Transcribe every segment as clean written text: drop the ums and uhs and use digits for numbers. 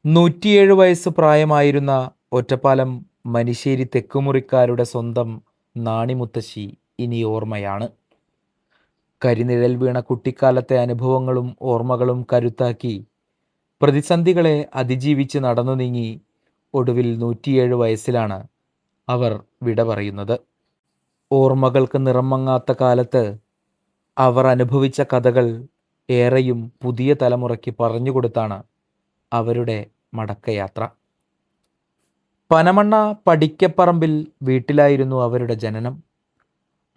107 വയസ്സ് പ്രായമായിരുന്ന ഒറ്റപ്പാലം മനിശ്ശേരി തെക്കുമുറിക്കാരുടെ സ്വന്തം നാണിമുത്തശ്ശി ഇനി ഓർമ്മയാണ്. കരിനിഴൽ വീണ കുട്ടിക്കാലത്തെ അനുഭവങ്ങളും ഓർമ്മകളും കരുത്താക്കി പ്രതിസന്ധികളെ അതിജീവിച്ച് നടന്നു നീങ്ങി ഒടുവിൽ 107 വയസ്സിലാണ് അവർ വിട പറയുന്നത്. ഓർമ്മകൾക്ക് നിറം മങ്ങാത്ത കാലത്ത് അവർ അനുഭവിച്ച കഥകൾ ഏറെയും പുതിയ തലമുറയ്ക്ക് പറഞ്ഞുകൊടുത്താണ് അവരുടെ മടക്കയാത്ര. പനമണ്ണ പടിക്കപ്പറമ്പിൽ വീട്ടിലായിരുന്നു അവരുടെ ജനനം.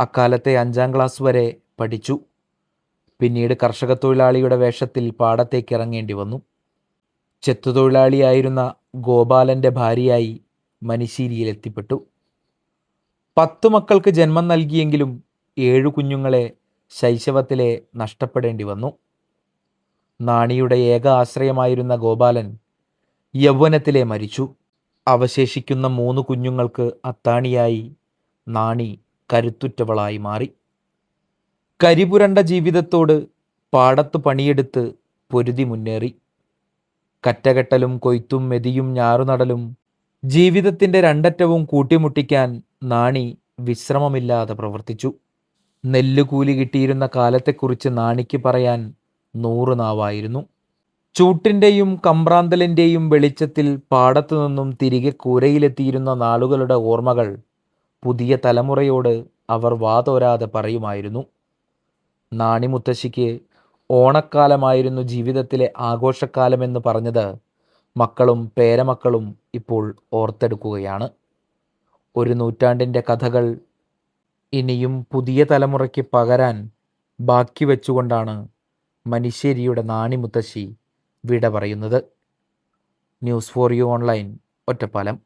അക്കാലത്തെ 5ാം ക്ലാസ് വരെ പഠിച്ചു. പിന്നീട് കർഷക തൊഴിലാളിയുടെ വേഷത്തിൽ പാടത്തേക്ക് ഇറങ്ങേണ്ടി വന്നു. ചെത്തുതൊഴിലാളിയായിരുന്ന ഗോപാലൻ്റെ ഭാര്യയായി മനിശ്ശേരിയിൽ എത്തിപ്പെട്ടു. 10 മക്കൾക്ക് ജന്മം നൽകിയെങ്കിലും 7 കുഞ്ഞുങ്ങളെ ശൈശവത്തിലെ നഷ്ടപ്പെടേണ്ടി വന്നു. നാണിയുടെ ഏക ആശ്രയമായിരുന്ന ഗോപാലൻ യൗവനത്തിലെ മരിച്ചു. അവശേഷിക്കുന്ന 3 കുഞ്ഞുങ്ങൾക്ക് അത്താണിയായി നാണി കരുത്തുറ്റവളായി മാറി. കരിപുരണ്ട ജീവിതത്തോട് പാടത്ത് പണിയെടുത്ത് പൊരുതി മുന്നേറി. കറ്റകെട്ടലും കൊയ്ത്തും മെതിയും ഞാറുനടലും ജീവിതത്തിൻ്റെ രണ്ടറ്റവും കൂട്ടിമുട്ടിക്കാൻ നാണി വിശ്രമമില്ലാതെ പ്രവർത്തിച്ചു. നെല്ലുകൂലി കിട്ടിയിരുന്ന കാലത്തെക്കുറിച്ച് നാണിക്ക് പറയാൻ 100 നാവായിരുന്നു. ചൂട്ടിൻ്റെയും കമ്പ്രാന്തലിൻ്റെയും വെളിച്ചത്തിൽ പാടത്തു നിന്നും തിരികെ കൂരയിലെത്തിയിരുന്ന നാളുകളുടെ ഓർമ്മകൾ പുതിയ തലമുറയോട് അവർ വാതോരാതെ പറയുമായിരുന്നു. നാണി മുത്തശ്ശിക്ക് ഓണക്കാലമായിരുന്നു ജീവിതത്തിലെ ആഘോഷക്കാലമെന്ന് പറഞ്ഞത് മക്കളും പേരമക്കളും ഇപ്പോൾ ഓർത്തെടുക്കുകയാണ്. ഒരു നൂറ്റാണ്ടിൻ്റെ കഥകൾ ഇനിയും പുതിയ തലമുറയ്ക്ക് പകരാൻ ബാക്കി വെച്ചുകൊണ്ടാണ് മനിശ്ശേരിയുടെ നാണി മുത്തശ്ശി വിട പറയുന്നത്. News for you online, Ottapalam.